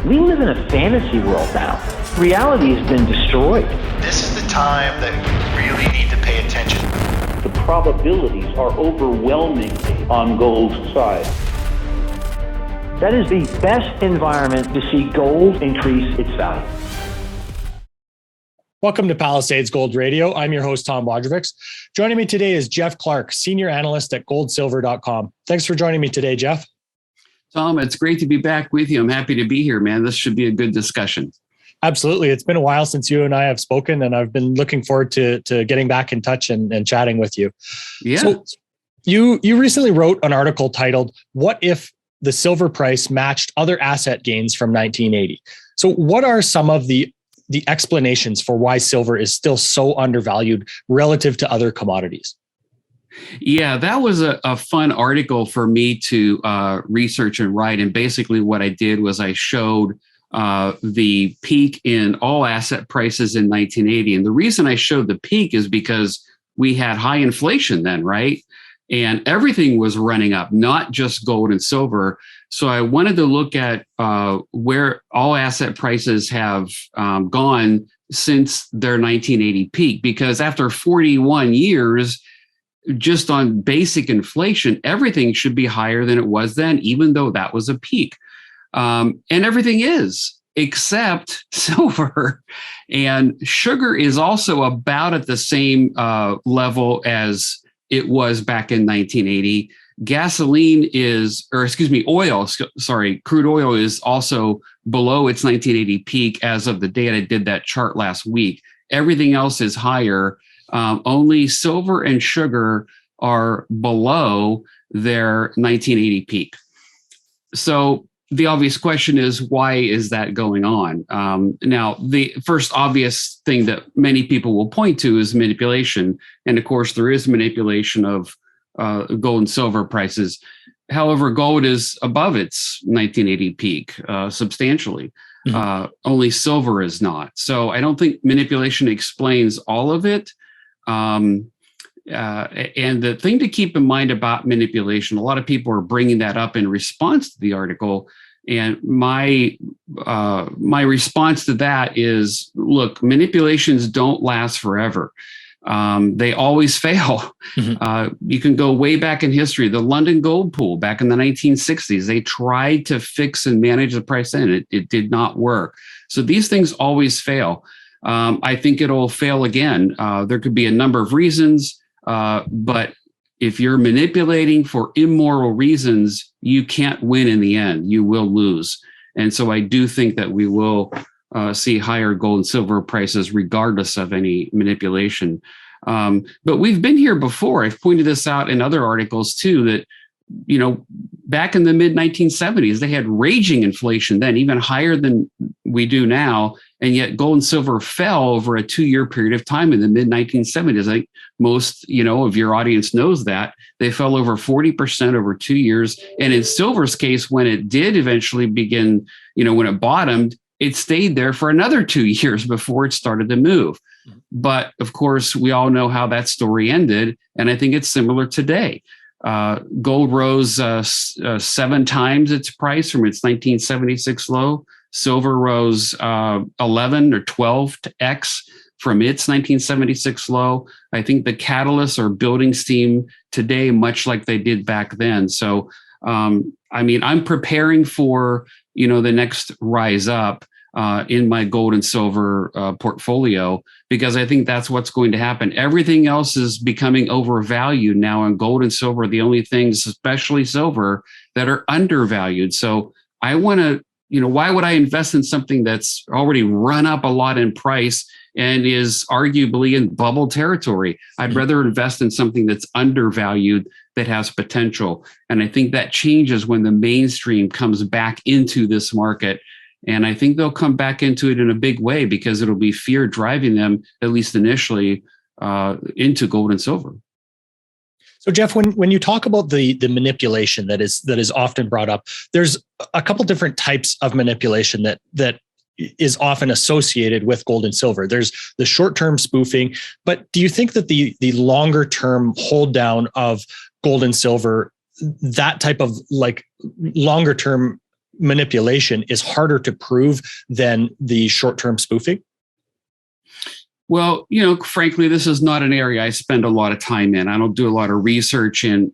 We live in a fantasy world now. Reality has been destroyed. This is the time that you really need to pay attention. The probabilities are overwhelmingly on gold's side. That is the best environment to see gold increase its value. Welcome to Palisades Gold Radio. I'm your host, Tom Wojcicki. Joining me today is Jeff Clark, Senior Analyst at goldsilver.com. Thanks for joining me today, Jeff. Tom, it's great to be back with you. I'm happy to be here, man. This should be a good discussion. Absolutely. It's been a while since you and I have spoken, and I've been looking forward to getting back in touch and chatting with you. Yeah. So you recently wrote an article titled, "What if the silver price matched other asset gains from 1980?" So what are some of the explanations for why silver is still so undervalued relative to other commodities? Yeah, that was a fun article for me to research and write. And basically what I did was I showed the peak in all asset prices in 1980. And the reason I showed the peak is because we had high inflation then, right? And everything was running up, not just gold and silver. So I wanted to look at where all asset prices have gone since their 1980 peak, because after 41 years, just on basic inflation, everything should be higher than it was then, even though that was a peak. And everything is, except silver. And sugar is also about at the same level as it was back in 1980. Gasoline is, crude oil is also below its 1980 peak as of the date I did that chart last week. Everything else is higher. Only silver and sugar are below their 1980 peak. So the obvious question is, why is that going on? Now, the first obvious thing that many people will point to is manipulation. And of course, there is manipulation of gold and silver prices. However, gold is above its 1980 peak substantially. Mm-hmm. Only silver is not. So I don't think manipulation explains all of it. And the thing to keep in mind about manipulation, a lot of people are bringing that up in response to the article. And my response to that is, look, manipulations don't last forever. They always fail. Mm-hmm. You can go way back in history. The London gold pool back in the 1960s, they tried to fix and manage the price then. It did not work. So these things always fail. I think it'll fail again. There could be a number of reasons, but if you're manipulating for immoral reasons, you can't win in the end. You will lose. And so I do think that we will see higher gold and silver prices regardless of any manipulation. But we've been here before. I've pointed this out in other articles too, that, you know, back in the mid 1970s, they had raging inflation then, even higher than we do now. And yet gold and silver fell over a 2-year period of time in the mid 1970s. I think most, of your audience knows that. They fell over 40% over 2 years. And in silver's case, when it did eventually begin, when it bottomed, it stayed there for another 2 years before it started to move. But of course, we all know how that story ended. And I think it's similar today. Gold rose 7 times its price from its 1976 low. Silver rose 11 or 12x from its 1976 low. I think the catalysts are building steam today, much like they did back then. So, I'm preparing for, the next rise up in my gold and silver portfolio, because I think that's what's going to happen. Everything else is becoming overvalued now, and gold and silver are the only things, especially silver, that are undervalued. So I want to, why would I invest in something that's already run up a lot in price and is arguably in bubble territory? I'd rather invest in something that's undervalued, that has potential. And I think that changes when the mainstream comes back into this market. And I think they'll come back into it in a big way, because it'll be fear driving them, at least initially, into gold and silver. So Jeff, when you talk about the manipulation that is often brought up, there's a couple different types of manipulation that is often associated with gold and silver. There's the short-term spoofing, but do you think that the longer-term hold down of gold and silver, that type of like longer-term manipulation is harder to prove than the short-term spoofing? Well, frankly, this is not an area I spend a lot of time in. I don't do a lot of research in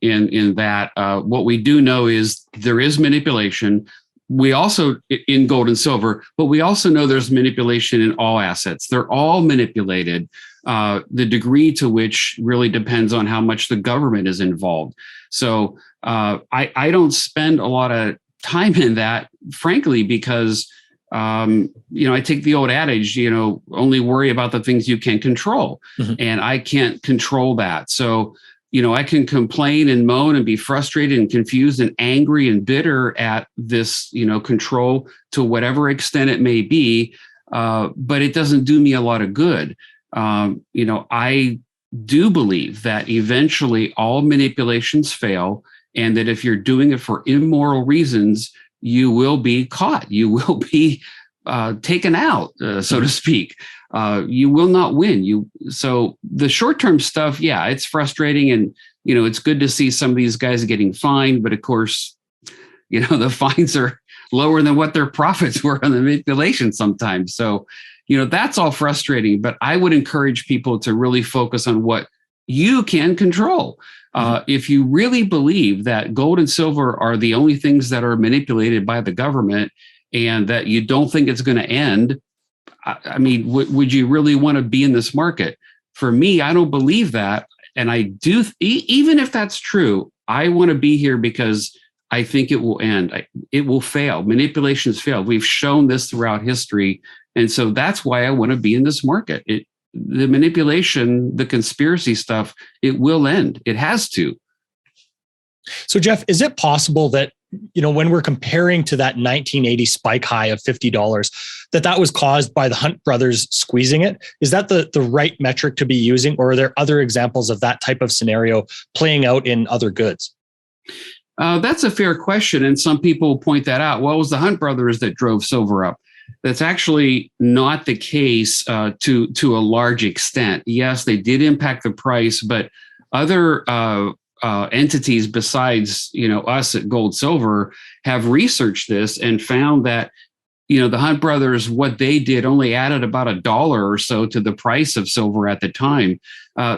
that. What we do know is there is manipulation. We also in gold and silver, but we also know there's manipulation in all assets. They're all manipulated. The degree to which really depends on how much the government is involved. So I don't spend a lot of time in that, frankly, because I take the old adage, only worry about the things you can control. Mm-hmm. And I can't control that. So, I can complain and moan and be frustrated and confused and angry and bitter at this, control to whatever extent it may be. But it doesn't do me a lot of good. I do believe that eventually all manipulations fail, and that if you're doing it for immoral reasons, you will be caught. You will be taken out, so to speak. You will not win. So the short-term stuff, yeah, it's frustrating, and it's good to see some of these guys getting fined. But of course, the fines are lower than what their profits were on the manipulation sometimes. So, that's all frustrating. But I would encourage people to really focus on what you can control. If you really believe that gold and silver are the only things that are manipulated by the government, and that you don't think it's going to end, I mean, would you really want to be in this market? For me, I don't believe that. And I do, even if that's true, I want to be here because I think it will end. It will fail. Manipulations fail. We've shown this throughout history. And so that's why I want to be in this market. The manipulation, the conspiracy stuff, it will end. It has to. So, Jeff, is it possible that, when we're comparing to that 1980 spike high of $50, that was caused by the Hunt brothers squeezing it? Is that the right metric to be using, or are there other examples of that type of scenario playing out in other goods? That's a fair question. And some people point that out. Well, it was the Hunt brothers that drove silver up. That's actually not the case to a large extent. Yes, they did impact the price, but other entities besides us at Gold Silver have researched this and found that the Hunt brothers, what they did only added about $1 or so to the price of silver at the time.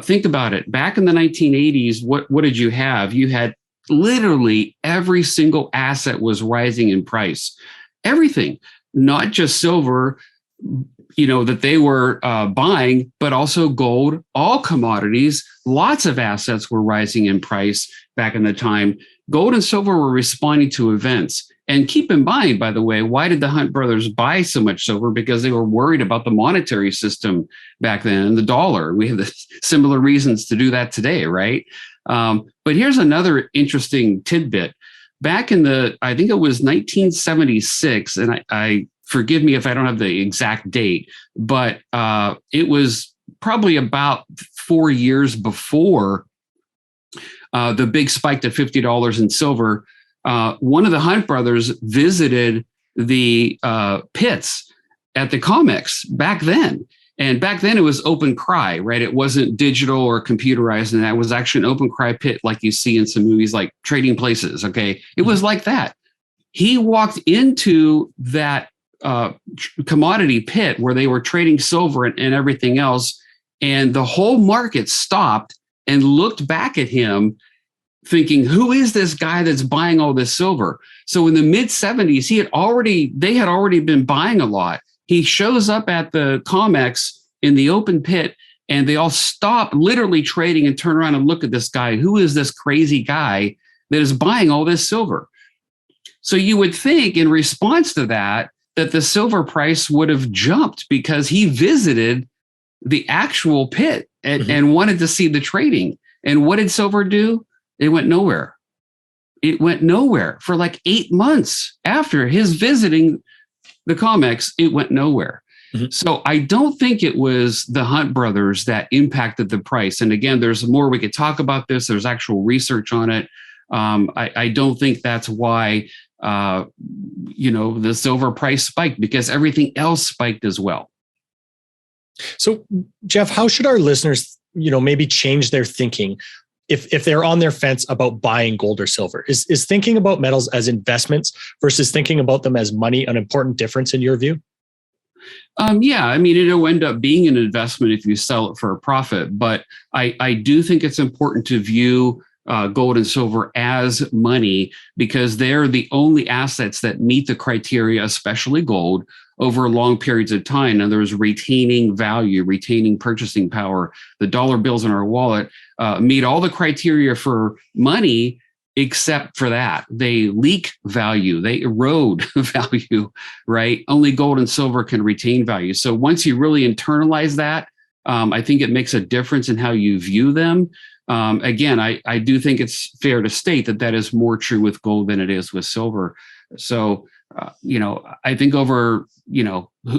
Think about it. Back in the 1980s, what did you have? You had literally every single asset was rising in price. Everything. Not just silver, that they were buying, but also gold, all commodities, lots of assets were rising in price back in the time. Gold and silver were responding to events. And keep in mind, by the way, why did the Hunt brothers buy so much silver? Because they were worried about the monetary system back then, the dollar. We have the similar reasons to do that today, right? But here's another interesting tidbit. Back in I think it was 1976, and I forgive me if I don't have the exact date, but it was probably about 4 years before the big spike to $50 in silver. One of the Hunt brothers visited the pits at the COMEX back then. And back then it was open cry, right? It wasn't digital or computerized. And that was actually an open cry pit like you see in some movies like Trading Places, okay? It was like that. He walked into that commodity pit where they were trading silver and everything else. And the whole market stopped and looked back at him thinking, who is this guy that's buying all this silver? So in the mid 70s, they had already been buying a lot. He shows up at the COMEX in the open pit, and they all stop literally trading and turn around and look at this guy. Who is this crazy guy that is buying all this silver? So you would think in response to that the silver price would have jumped because he visited the actual pit and wanted to see the trading. And what did silver do? It went nowhere. It went nowhere for like 8 months after his visiting the COMEX. It went nowhere. Mm-hmm. So I don't think it was the Hunt brothers that impacted the price. And again, there's more we could talk about this. There's actual research on it. I don't think that's why the silver price spiked, because everything else spiked as well. So, Jeff, how should our listeners, maybe change their thinking if they're on their fence about buying gold or silver? Is thinking about metals as investments versus thinking about them as money an important difference in your view? Yeah, I mean, it'll end up being an investment if you sell it for a profit. But I do think it's important to view gold and silver as money because they're the only assets that meet the criteria, especially gold, over long periods of time. And there's retaining value, retaining purchasing power. The dollar bills in our wallet meet all the criteria for money, except for that. They leak value, they erode value, right? Only gold and silver can retain value. So once you really internalize that, I think it makes a difference in how you view them. Again, I do think it's fair to state that that is more true with gold than it is with silver. So, I think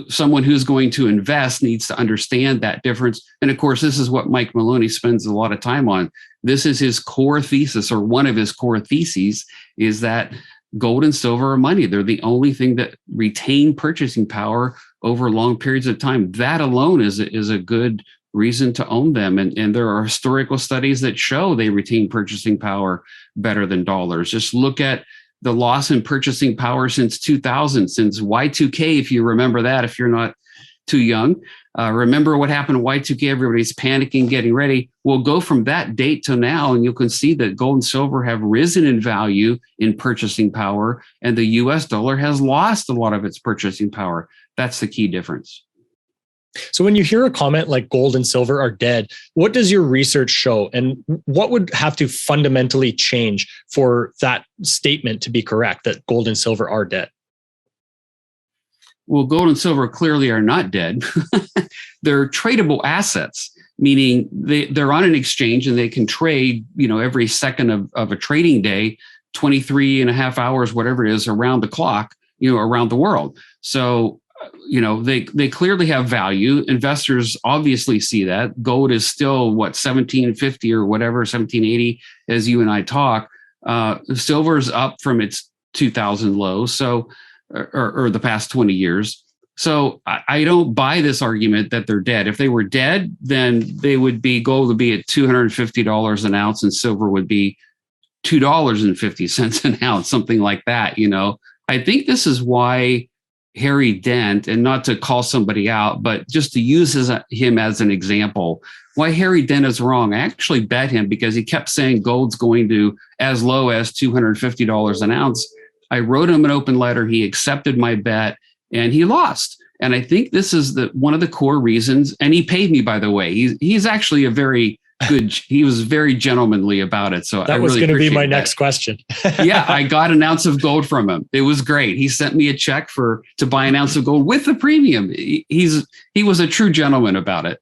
someone who's going to invest needs to understand that difference. And of course, this is what Mike Maloney spends a lot of time on. This is his core thesis, or one of his core theses, is that gold and silver are money. They're the only thing that retain purchasing power over long periods of time. That alone is a good reason to own them. And there are historical studies that show they retain purchasing power better than dollars. Just look at the loss in purchasing power since 2000, since Y2K, if you remember that, if you're not too young. Remember what happened in Y2K? Everybody's panicking, getting ready. We'll go from that date to now, and you can see that gold and silver have risen in value in purchasing power, and the US dollar has lost a lot of its purchasing power. That's the key difference. So when you hear a comment like gold and silver are dead, what does your research show? And what would have to fundamentally change for that statement to be correct, that gold and silver are dead? Well, gold and silver clearly are not dead. They're tradable assets, meaning they're on an exchange and they can trade, every second of a trading day, 23 and a half hours, whatever it is, around the clock, around the world. So they clearly have value. Investors obviously see that. Gold is still 1750 or whatever, 1780 as you and I talk. Silver's up from its 2000 low, so or the past 20 years. So I don't buy this argument that they're dead. If they were dead, then gold would be at $250 an ounce and silver would be $2.50 an ounce, something like that. I think this is why Harry Dent, and not to call somebody out, but just to use him as an example, why Harry Dent is wrong. I actually bet him because he kept saying gold's going to as low as $250 an ounce. I wrote him an open letter. He accepted my bet and he lost. And I think this is one of the core reasons. And he paid me, by the way. He's actually he was very gentlemanly about it. So that was going to be my next question. Yeah, I got an ounce of gold from him. It was great. He sent me a check to buy an ounce of gold with the premium. He was a true gentleman about it,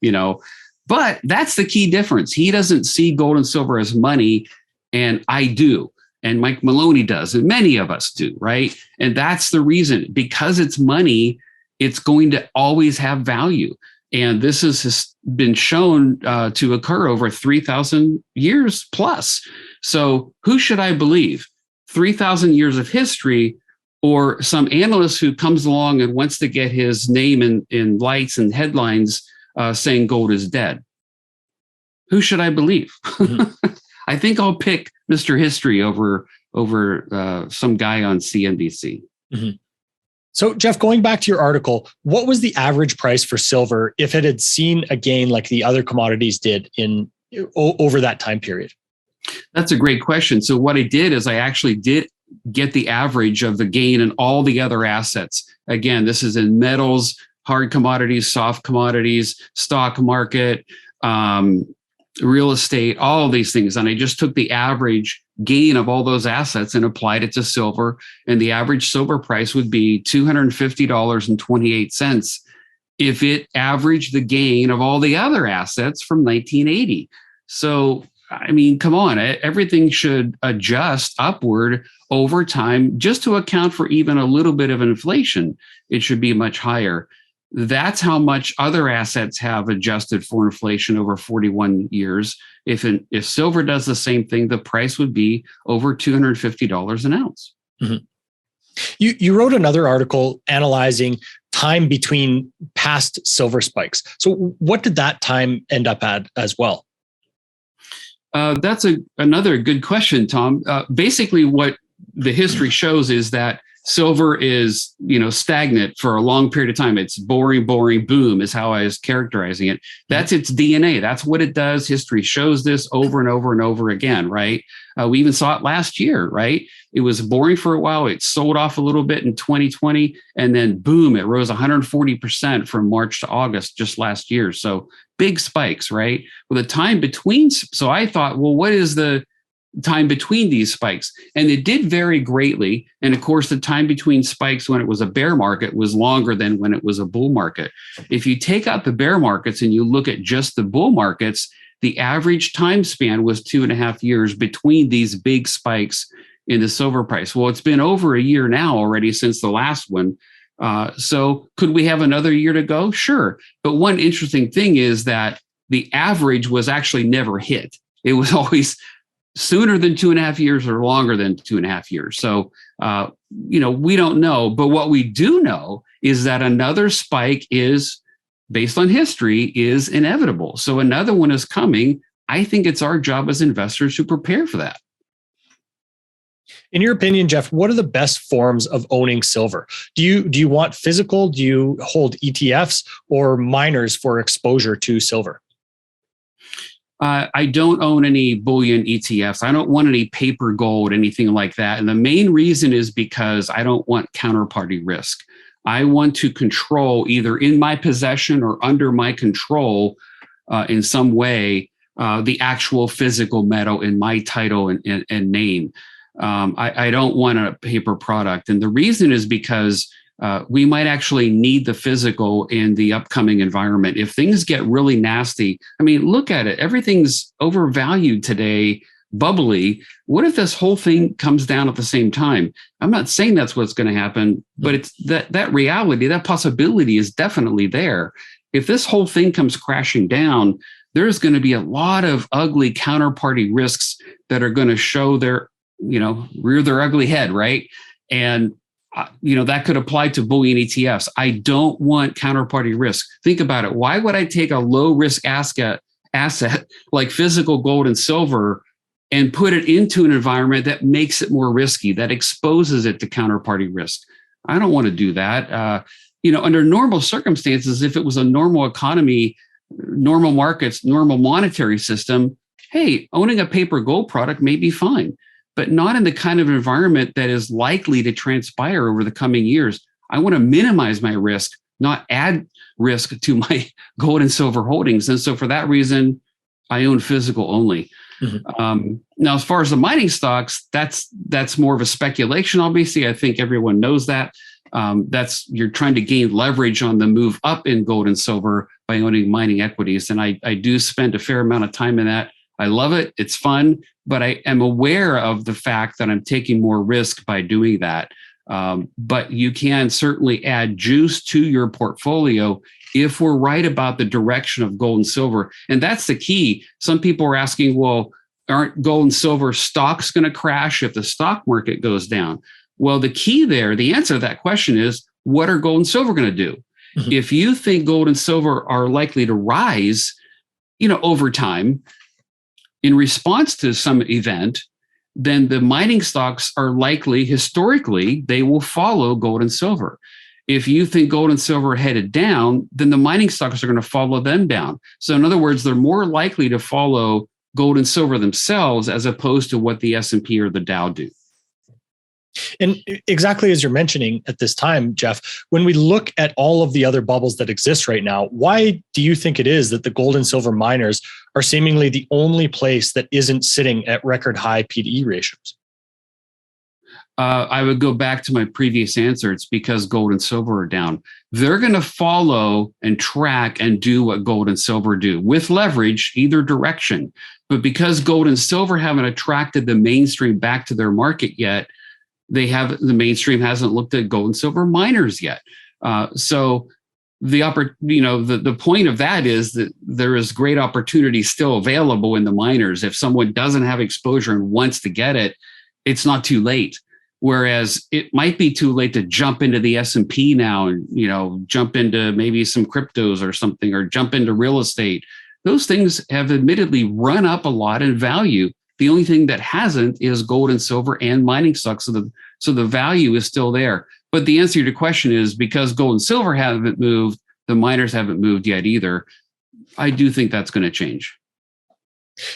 But that's the key difference. He doesn't see gold and silver as money, and I do. And Mike Maloney does, and many of us do, right? And that's the reason. Because it's money, it's going to always have value. And this has been shown to occur over 3,000 years plus. So who should I believe? 3,000 years of history, or some analyst who comes along and wants to get his name in lights and headlines saying gold is dead? Who should I believe? Mm-hmm. I think I'll pick Mr. History over some guy on CNBC. Mm-hmm. So, Jeff, going back to your article, what was the average price for silver if it had seen a gain like the other commodities did over that time period? That's a great question. So what I did is I actually did get the average of the gain in all the other assets. Again, this is in metals, hard commodities, soft commodities, stock market, real estate, all of these things. And I just took the average gain of all those assets and applied it to silver. And the average silver price would be $250.28 if it averaged the gain of all the other assets from 1980. So, I mean, come on, everything should adjust upward over time just to account for even a little bit of inflation. It should be much higher. That's how much other assets have adjusted for inflation over 41 years. If silver does the same thing, the price would be over $250 an ounce. Mm-hmm. You wrote another article analyzing time between past silver spikes. So what did that time end up at as well? That's another good question, Tom. Basically, what the history shows is that silver is, stagnant for a long period of time. It's boring, boom is how I was characterizing it. That's its DNA. That's what it does. History shows this over and over and over again, right? We even saw it last year, right? It was boring for a while. It sold off a little bit in 2020, and then boom, it rose 140% from March to August just last year. So big spikes, right? Well, the time between, so I thought, well, what is the time between these spikes? And it did vary greatly. And of course, the time between spikes when it was a bear market was longer than when it was a bull market. If you take out the bear markets and you look at just the bull markets, the average time span was 2.5 years between these big spikes in the silver price. Well, it's been over a year now already since the last one. So could we have another year to go? Sure. But one interesting thing is that the average was actually never hit. It was always sooner than 2.5 years or longer than 2.5 years. So, we don't know. But what we do know is that another spike is, based on history, is inevitable. So another one is coming. I think it's our job as investors to prepare for that. In your opinion, Jeff, what are the best forms of owning silver? Do you want physical? Do you hold ETFs or miners for exposure to silver? I don't own any bullion ETFs. I don't want any paper gold, anything like that. And the main reason is because I don't want counterparty risk. I want to control, either in my possession or under my control in some way, the actual physical metal in my title and name. I don't want a paper product. And the reason is because we might actually need the physical in the upcoming environment. If things get really nasty, look at it. Everything's overvalued today, bubbly. What if this whole thing comes down at the same time? I'm not saying that's what's going to happen, but it's that reality, that possibility is definitely there. If this whole thing comes crashing down, there's going to be a lot of ugly counterparty risks that are going to show rear their ugly head, right? And that could apply to bullion ETFs. I don't want counterparty risk. Think about it. Why would I take a low risk asset like physical gold and silver and put it into an environment that makes it more risky, that exposes it to counterparty risk? I don't want to do that. Under normal circumstances, if it was a normal economy, normal markets, normal monetary system, hey, owning a paper gold product may be fine, but not in the kind of environment that is likely to transpire over the coming years. I want to minimize my risk, not add risk to my gold and silver holdings. And so for that reason, I own physical only. Mm-hmm. Now, as far as the mining stocks, that's more of a speculation. Obviously, I think everyone knows that. You're trying to gain leverage on the move up in gold and silver by owning mining equities. And I do spend a fair amount of time in that. I love it. It's fun, but I am aware of the fact that I'm taking more risk by doing that. But you can certainly add juice to your portfolio if we're right about the direction of gold and silver. And that's the key. Some people are asking, well, aren't gold and silver stocks going to crash if the stock market goes down? Well, the key there, the answer to that question is, what are gold and silver going to do? Mm-hmm. If you think gold and silver are likely to rise, over time, in response to some event, then the mining stocks are likely, historically, they will follow gold and silver. If you think gold and silver are headed down, then the mining stocks are going to follow them down. So in other words, they're more likely to follow gold and silver themselves as opposed to what the S&P or the Dow do. And exactly as you're mentioning at this time, Jeff, when we look at all of the other bubbles that exist right now, why do you think it is that the gold and silver miners are seemingly the only place that isn't sitting at record high P/E ratios? I would go back to my previous answer. It's because gold and silver are down. They're going to follow and track and do what gold and silver do with leverage, either direction. But because gold and silver haven't attracted the mainstream back to their market yet, the mainstream hasn't looked at gold and silver miners yet. So the point of that is that there is great opportunity still available in the miners. If someone doesn't have exposure and wants to get it, it's not too late. Whereas it might be too late to jump into the S&P now and, jump into maybe some cryptos or something, or jump into real estate. those things have admittedly run up a lot in value. The only thing that hasn't is gold and silver and mining stocks. So the value is still there. But the answer to your question is because gold and silver haven't moved, the miners haven't moved yet either. I do think that's going to change.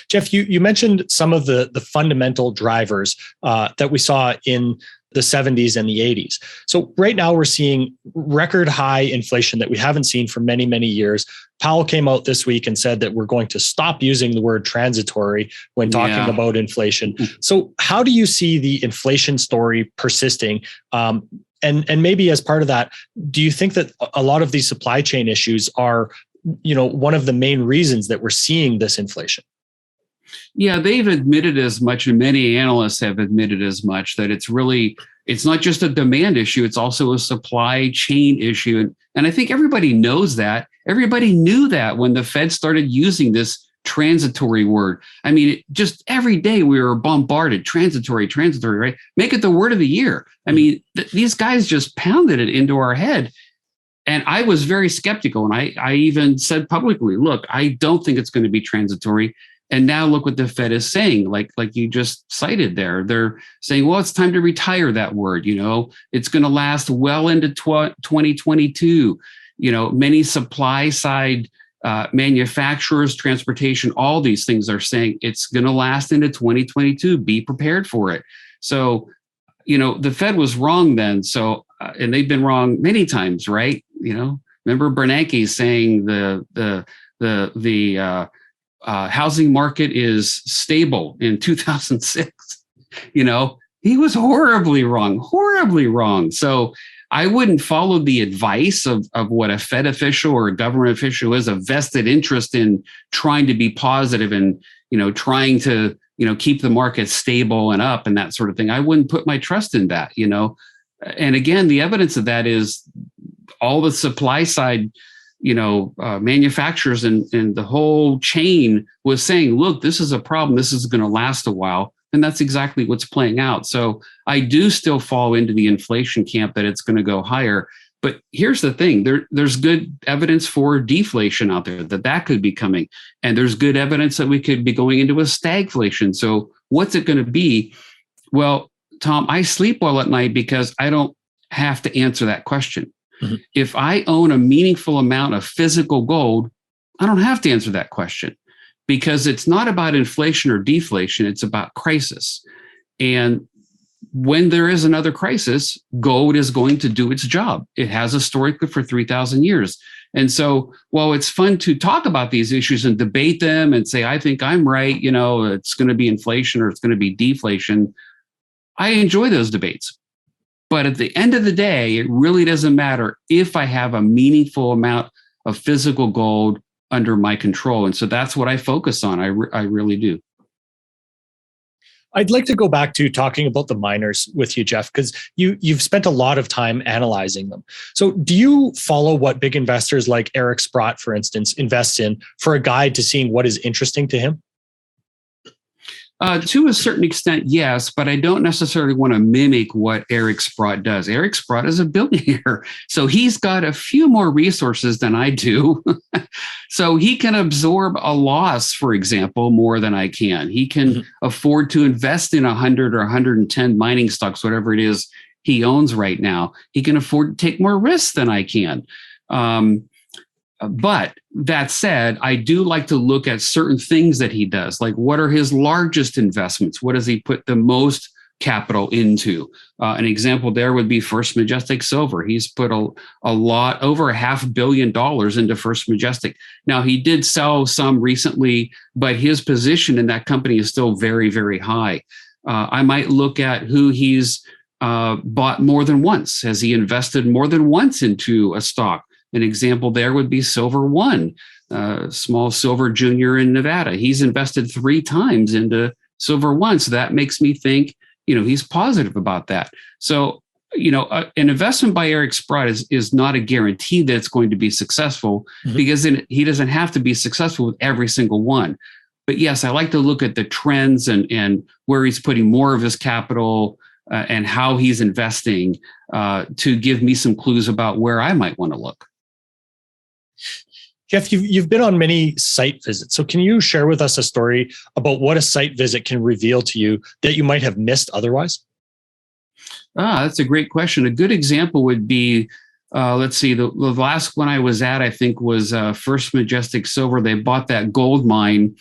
Jeff, you mentioned some of the fundamental drivers that we saw in the 70s and the 80s. So right now we're seeing record high inflation that we haven't seen for many, many years. Powell came out this week and said that we're going to stop using the word transitory when talking about inflation. So how do you see the inflation story persisting? And maybe as part of that, do you think that a lot of these supply chain issues are, one of the main reasons that we're seeing this inflation? Yeah, they've admitted as much, and many analysts have admitted as much, that it's not just a demand issue, it's also a supply chain issue. And I think everybody knows that. Everybody knew that when the Fed started using this transitory word. I mean, just every day we were bombarded, transitory, right? Make it the word of the year. I mean, these guys just pounded it into our head. And I was very skeptical. And I even said publicly, look, I don't think it's going to be transitory. And now look what the Fed is saying, like you just cited there. They're saying, well, it's time to retire that word. It's going to last well into 2022. Many supply side manufacturers, transportation, all these things are saying it's going to last into 2022. Be prepared for it. So, the Fed was wrong then. So, and they've been wrong many times, right? Remember Bernanke saying the housing market is stable in 2006. He was horribly wrong. So I wouldn't follow the advice of what a Fed official or a government official is, a vested interest in trying to be positive and, trying to, keep the market stable and up and that sort of thing. I wouldn't put my trust in that, And again, the evidence of that is all the supply side manufacturers and the whole chain was saying, look, this is a problem. This is going to last a while. And that's exactly what's playing out. So I do still fall into the inflation camp that it's going to go higher. But here's the thing, there's good evidence for deflation out there, that could be coming. And there's good evidence that we could be going into a stagflation. So what's it going to be? Well, Tom, I sleep well at night because I don't have to answer that question. Mm-hmm. If I own a meaningful amount of physical gold, I don't have to answer that question because it's not about inflation or deflation. It's about crisis. And when there is another crisis, gold is going to do its job. It has historically for 3,000 years. And so while it's fun to talk about these issues and debate them and say, I think I'm right, it's going to be inflation or it's going to be deflation, I enjoy those debates. But at the end of the day, it really doesn't matter if I have a meaningful amount of physical gold under my control. And so that's what I focus on. I really do. I'd like to go back to talking about the miners with you, Jeff, because you've spent a lot of time analyzing them. So do you follow what big investors like Eric Sprott, for instance, invest in for a guide to seeing what is interesting to him? To a certain extent, yes, but I don't necessarily want to mimic what Eric Sprott does. Eric Sprott is a billionaire, so he's got a few more resources than I do. So he can absorb a loss, for example, more than I can. He can afford to invest in 100 or 110 mining stocks, whatever it is he owns right now. He can afford to take more risks than I can. But that said, I do like to look at certain things that he does, like what are his largest investments? What does he put the most capital into? An example there would be First Majestic Silver. He's put a lot, over $500 million into First Majestic. Now, he did sell some recently, but his position in that company is still very, very high. I might look at who he's bought more than once. Has he invested more than once into a stock? An example there would be Silver One, small silver junior in Nevada. He's invested 3 times into Silver One. So that makes me think, he's positive about that. So, an investment by Eric Sprott is not a guarantee that it's going to be successful because he doesn't have to be successful with every single one. But yes, I like to look at the trends and where he's putting more of his capital and how he's investing to give me some clues about where I might want to look. Jeff, you've been on many site visits. So can you share with us a story about what a site visit can reveal to you that you might have missed otherwise? That's a great question. A good example would be, let's see, the last one I was at, I think, was First Majestic Silver. They bought that gold mine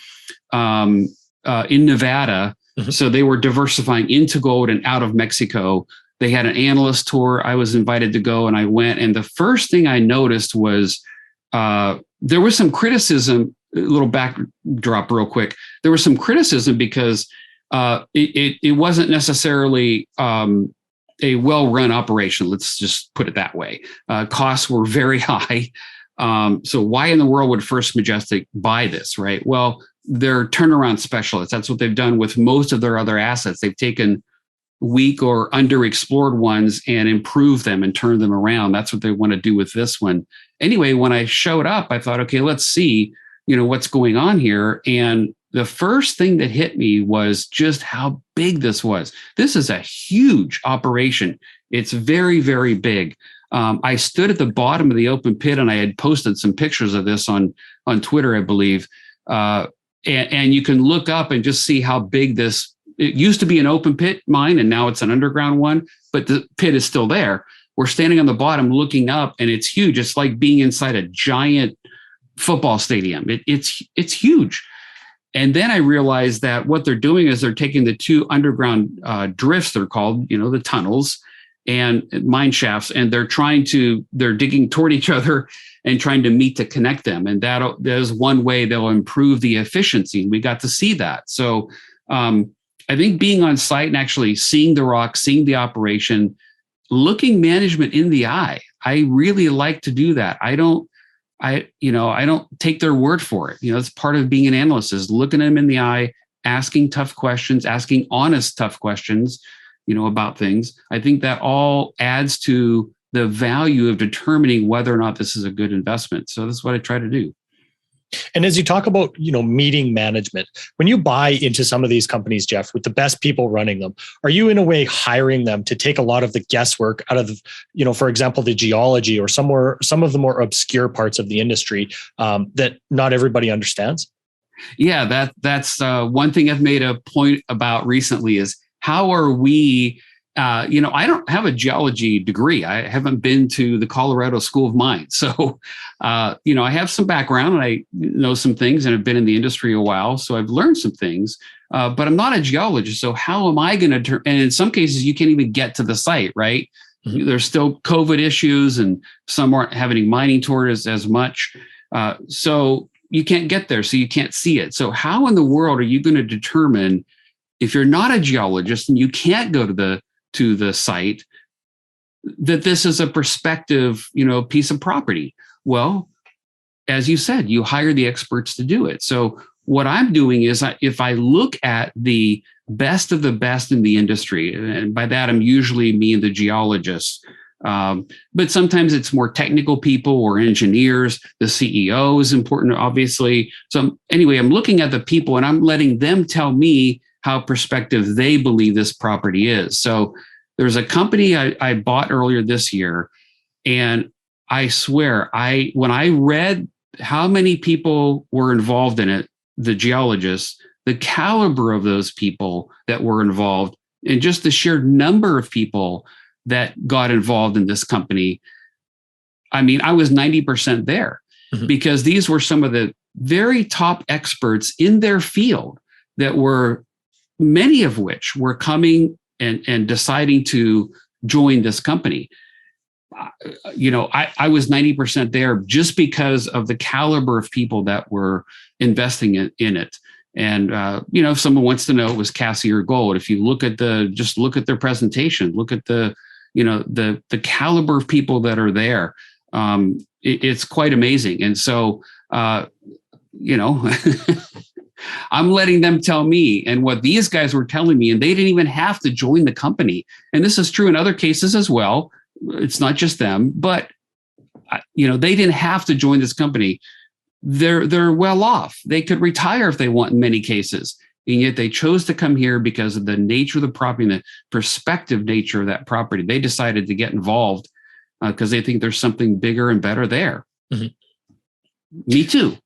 in Nevada. Mm-hmm. So they were diversifying into gold and out of Mexico. They had an analyst tour. I was invited to go, and I went. And the first thing I noticed was there was some criticism. A little backdrop real quick. There was some criticism because it wasn't necessarily a well-run operation. Let's just put it that way. Costs were very high. So why in the world would First Majestic buy this, right? Well, they're turnaround specialists. That's what they've done with most of their other assets. They've taken weak or underexplored ones and improved them and turned them around. That's what they want to do with this one. Anyway, when I showed up, I thought, okay, let's see, what's going on here. And the first thing that hit me was just how big this was. This is a huge operation. It's very, very big. I stood at the bottom of the open pit, and I had posted some pictures of this on Twitter, I believe. And you can look up and just see how big this. It used to be an open pit mine, and now it's an underground one, but the pit is still there. We're standing on the bottom looking up, and it's huge. It's like being inside a giant football stadium. It's huge. And then I realized that what they're doing is they're taking the two underground drifts, they're called, the tunnels and mine shafts, and they're digging toward each other and trying to meet to connect them. And that is one way they'll improve the efficiency. And we got to see that. So I think being on site and actually seeing the rock, seeing the operation, looking management in the eye, I really like to do that. I don't take their word for it. It's part of being an analyst, is looking them in the eye, asking tough questions, asking honest, tough questions, about things. I think that all adds to the value of determining whether or not this is a good investment. So that's what I try to do. And as you talk about, meeting management, when you buy into some of these companies, Jeff, with the best people running them, are you in a way hiring them to take a lot of the guesswork out of, for example, the geology or some of the more obscure parts of the industry that not everybody understands? Yeah, that's one thing I've made a point about recently is how are we, I don't have a geology degree. I haven't been to the Colorado School of Mines. So, I have some background and I know some things and have been in the industry a while. So I've learned some things, but I'm not a geologist. So how am I going to and in some cases you can't even get to the site, right? Mm-hmm. There's still COVID issues and some aren't having mining tours as much. So you can't get there. So you can't see it. So how in the world are you going to determine if you're not a geologist and you can't go to the site, that this is a prospective, piece of property? Well, as you said, you hire the experts to do it. So what I'm doing is if I look at the best of the best in the industry, and by that, I'm usually me and the geologists, but sometimes it's more technical people or engineers. The CEO is important, obviously. So anyway, I'm looking at the people and I'm letting them tell me how prospective they believe this property is. So there's a company I bought earlier this year, and I swear, when I read how many people were involved in it, the geologists, the caliber of those people that were involved, and just the sheer number of people that got involved in this company, I mean, I was 90% there. Mm-hmm. Because these were some of the very top experts in their field that were, many of which were coming and deciding to join this company. I was 90% there just because of the caliber of people that were investing in it. And, if someone wants to know, it was Cassier Gold. If you look at their presentation, look at the caliber of people that are there. It's quite amazing. And so, I'm letting them tell me and what these guys were telling me, and they didn't even have to join the company. And this is true in other cases as well. It's not just them, but they didn't have to join this company. They're well off. They could retire if they want in many cases. And yet they chose to come here because of the nature of the property and the prospective nature of that property. They decided to get involved because they think there's something bigger and better there. Mm-hmm. Me too.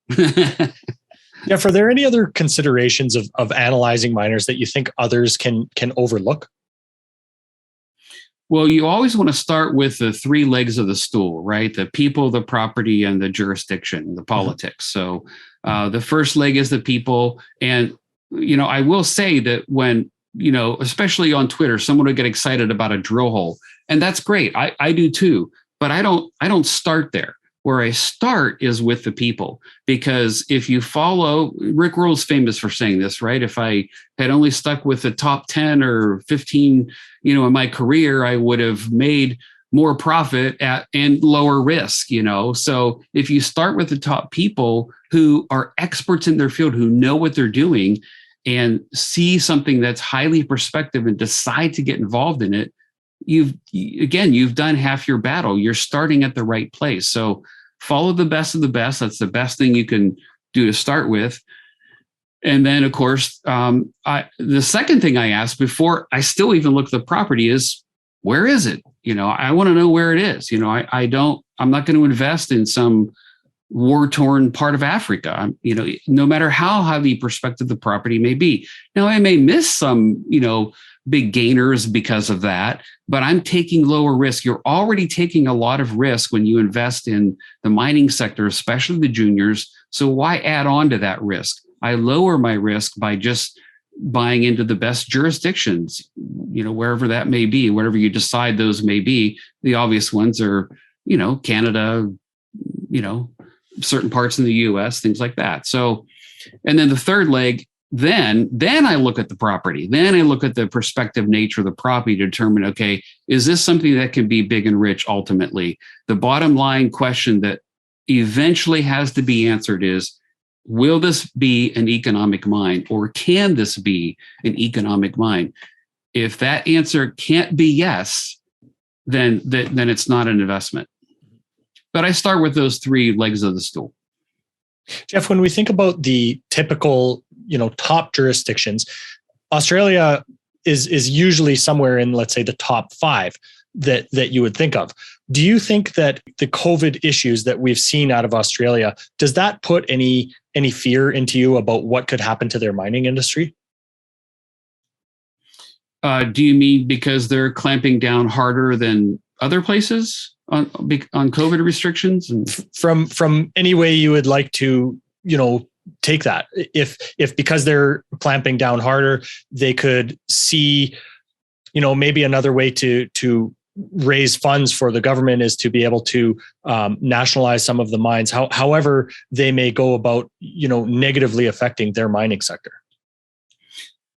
Jeff, are there any other considerations of analyzing miners that you think others can overlook? Well, you always want to start with the three legs of the stool, right? The people, the property, and the jurisdiction, the politics. So the first leg is the people. And, I will say that when, especially on Twitter, someone will get excited about a drill hole. And that's great. I do too. But I don't start there. Where I start is with the people, because if you follow, Rick Roll's famous for saying this, right? If I had only stuck with the top 10 or 15, in my career, I would have made more profit and lower risk, So if you start with the top people who are experts in their field, who know what they're doing, and see something that's highly prospective and decide to get involved in it, you've done half your battle. You're starting at the right place. So follow the best of the best. That's the best thing you can do to start with. And then, of course, the second thing I ask before I still even look at the property is, where is it? I want to know where it is. I'm not going to invest in some war-torn part of Africa. No matter how highly prospective the property may be. Now, I may miss some, big gainers because of that, but I'm taking lower risk. You're already taking a lot of risk when you invest in the mining sector, especially the juniors. So why add on to that risk? I lower my risk by just buying into the best jurisdictions, wherever that may be, wherever you decide those may be. The obvious ones are, Canada, certain parts in the US, things like that. So, and then the third leg, then I look at the property. Then I look at the prospective nature of the property to determine, okay, is this something that can be big and rich ultimately? The bottom line question that eventually has to be answered is, will this be an economic mine, or can this be an economic mine? If that answer can't be yes, then it's not an investment. But I start with those three legs of the stool. Jeff, when we think about the typical, top jurisdictions, Australia is usually somewhere in, let's say, the top 5 that you would think of. Do you think that the COVID issues that we've seen out of Australia, does that put any fear into you about what could happen to their mining industry? Do you mean because they're clamping down harder than other places on COVID restrictions? And from any way you would like to, take that. If because they're clamping down harder, they could see, maybe another way to raise funds for the government is to be able to nationalize some of the mines. However, they may go about, negatively affecting their mining sector.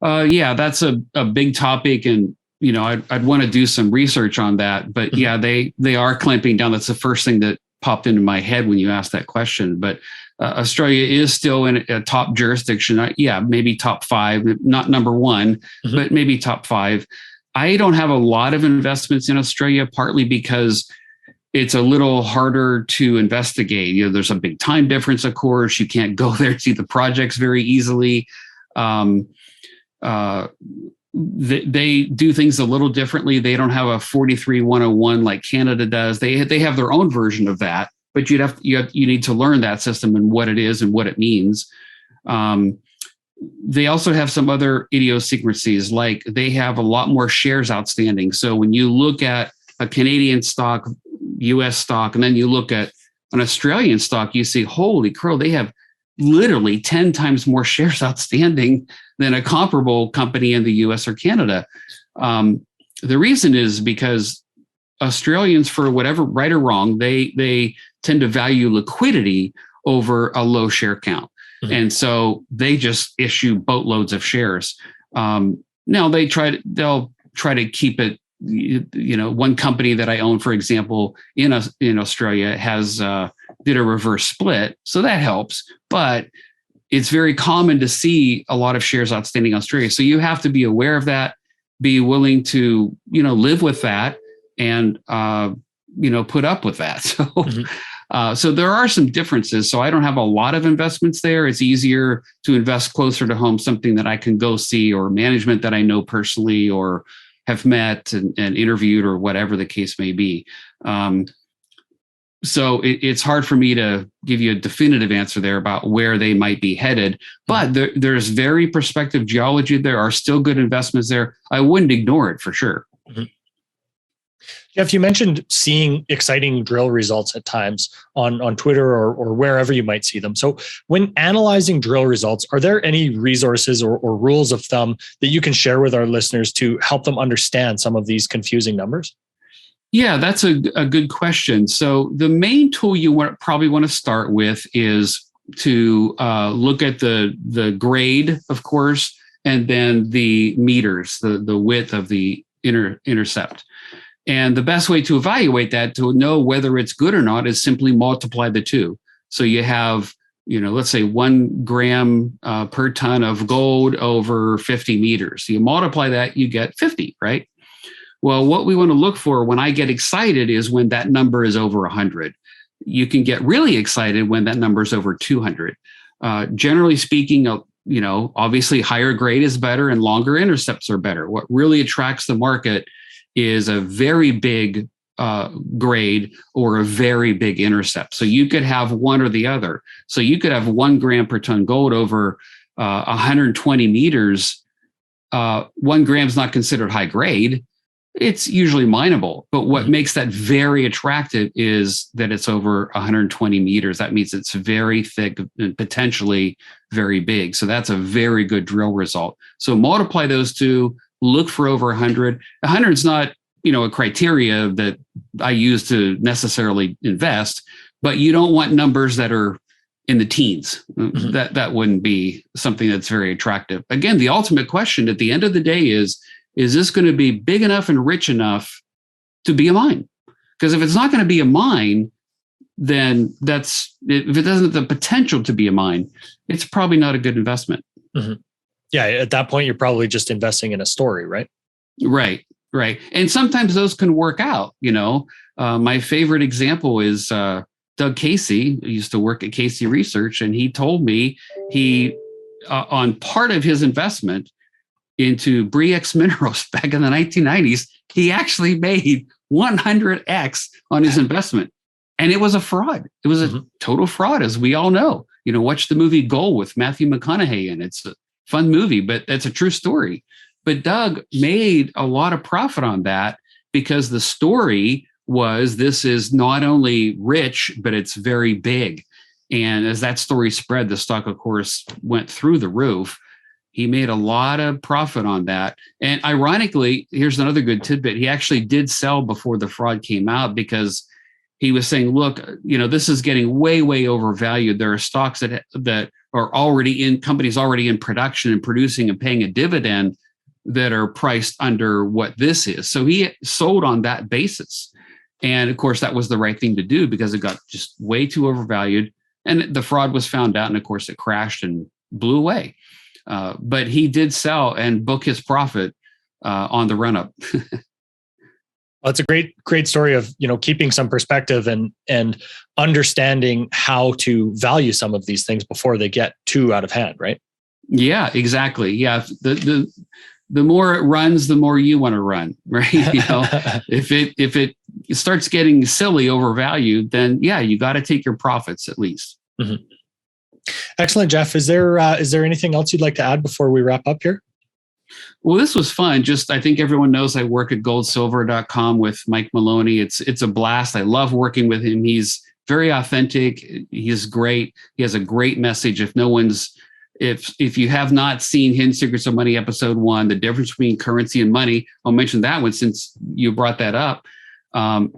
Yeah, that's a big topic, and I'd want to do some research on that. But yeah, they are clamping down. That's the first thing that popped into my head when you asked that question. But Australia is still in a top jurisdiction. Yeah, maybe top 5, not number 1, but maybe top 5. I don't have a lot of investments in Australia, partly because it's a little harder to investigate. There's a big time difference, of course. You can't go there to see the projects very easily. They do things a little differently. They don't have a 43-101 like Canada does. They have their own version of that, but you need to learn that system and what it is and what it means. They also have some other idiosyncrasies, like they have a lot more shares outstanding. So when you look at a Canadian stock, US stock, and then you look at an Australian stock, you see, holy crow, they have literally 10 times more shares outstanding than a comparable company in the US or Canada. The reason is because Australians, for whatever, right or wrong, they tend to value liquidity over a low share count. And so they just issue boatloads of shares. Now they'll try to keep it, one company that I own, for example, in Australia has did a reverse split. So that helps, but it's very common to see a lot of shares outstanding in Australia. So you have to be aware of that, be willing to, live with that and, put up with that. So, so there are some differences. So I don't have a lot of investments there. It's easier to invest closer to home, something that I can go see, or management that I know personally or have met and interviewed, or whatever the case may be. So it's hard for me to give you a definitive answer there about where they might be headed. But there's very prospective geology. There are still good investments there. I wouldn't ignore it for sure. Mm-hmm. Jeff, you mentioned seeing exciting drill results at times on Twitter or wherever you might see them. So when analyzing drill results, are there any resources or rules of thumb that you can share with our listeners to help them understand some of these confusing numbers? Yeah, that's a good question. So the main tool you probably want to start with is to look at the grade, of course, and then the meters, the width of the intercept. And the best way to evaluate that, to know whether it's good or not, is simply multiply the two. So you have, let's say 1 gram per ton of gold over 50 meters. So you multiply that, you get 50, right? Well, what we want to look for when I get excited is when that number is over 100. You can get really excited when that number is over 200. Generally speaking, obviously higher grade is better and longer intercepts are better. What really attracts the market is a very big grade or a very big intercept. So you could have one or the other. So you could have 1 gram per ton gold over 120 meters. 1 gram is not considered high grade. It's usually mineable, but what makes that very attractive is that it's over 120 meters. That means it's very thick and potentially very big. So that's a very good drill result. So multiply those two, look for over 100. 100 is not, a criteria that I use to necessarily invest, but you don't want numbers that are in the teens. That wouldn't be something that's very attractive. Again, the ultimate question at the end of the day is this going to be big enough and rich enough to be a mine? Because if it's not going to be a mine, then if it doesn't have the potential to be a mine, it's probably not a good investment. Mm-hmm. Yeah, at that point, you're probably just investing in a story, right? Right. And sometimes those can work out. My favorite example is Doug Casey, who used to work at Casey Research, and he told me on part of his investment into Bre-X Minerals back in the 1990s, he actually made 100x on his investment. And it was a fraud. It was a total fraud, as we all know. Watch the movie Goal with Matthew McConaughey, and it's a fun movie, but that's a true story. But Doug made a lot of profit on that because the story was this is not only rich, but it's very big. And as that story spread, the stock, of course, went through the roof. He made a lot of profit on that. And ironically, here's another good tidbit. He actually did sell before the fraud came out because he was saying, look, this is getting way, way overvalued. There are stocks that are already in companies already in production and producing and paying a dividend that are priced under what this is. So he sold on that basis. And of course, that was the right thing to do because it got just way too overvalued. And the fraud was found out. And of course, it crashed and blew away. But he did sell and book his profit on the run up. Well, it's a great story of keeping some perspective and understanding how to value some of these things before they get too out of hand, right? Yeah, exactly. Yeah, the more it runs, the more you want to run, right? If it starts getting silly, overvalued, then yeah, you got to take your profits at least. Mm-hmm. Excellent, Jeff. Is there anything else you'd like to add before we wrap up here? Well, this was fun. I think everyone knows I work at goldsilver.com with Mike Maloney. It's a blast. I love working with him. He's very authentic. He's great. He has a great message. If you have not seen Hidden Secrets of Money episode 1, the difference between currency and money, I'll mention that one since you brought that up.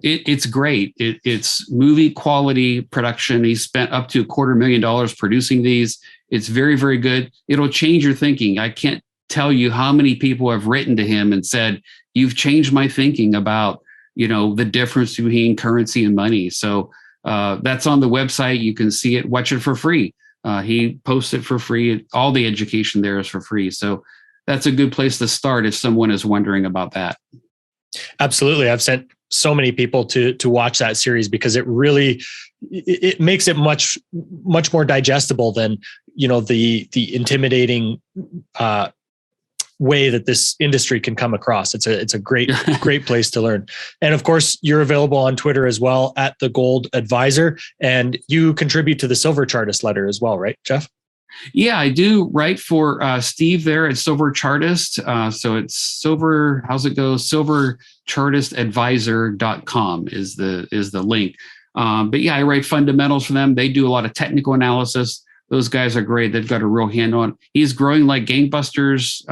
It's great. It's movie quality production. He spent up to $250,000 producing these. It's very, very good. It'll change your thinking. I can't tell you how many people have written to him and said, you've changed my thinking about, the difference between currency and money. So that's on the website. You can see it, watch it for free. He posts it for free. All the education there is for free. So that's a good place to start if someone is wondering about that. Absolutely. I've sent so many people to watch that series because it really, it makes it much more digestible than, the intimidating way that this industry can come across. It's a great place to learn. And of course, you're available on Twitter as well at the Gold Advisor, and you contribute to the Silver Chartist letter as well, right, Jeff? Yeah, I do write for Steve there at Silver Chartist. So it's silver, how's it go? silverchartistadvisor.com is the link. But yeah, I write fundamentals for them. They do a lot of technical analysis. Those guys are great. They've got a real handle on it. He's growing like gangbusters.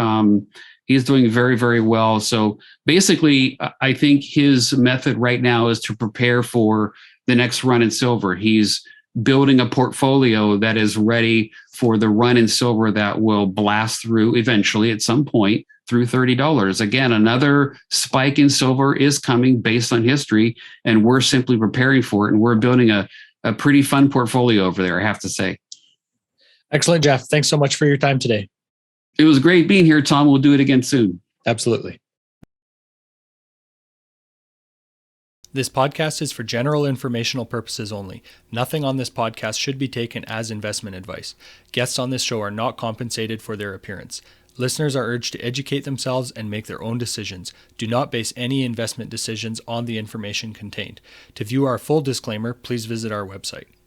He's doing very, very well. So basically, I think his method right now is to prepare for the next run in silver. He's building a portfolio that is ready for the run in silver that will blast through eventually at some point through $30. Again, another spike in silver is coming based on history, and we're simply preparing for it. And we're building a pretty fun portfolio over there, I have to say. Excellent, Jeff. Thanks so much for your time today. It was great being here, Tom. We'll do it again soon. Absolutely. This podcast is for general informational purposes only. Nothing on this podcast should be taken as investment advice. Guests on this show are not compensated for their appearance. Listeners are urged to educate themselves and make their own decisions. Do not base any investment decisions on the information contained. To view our full disclaimer, please visit our website.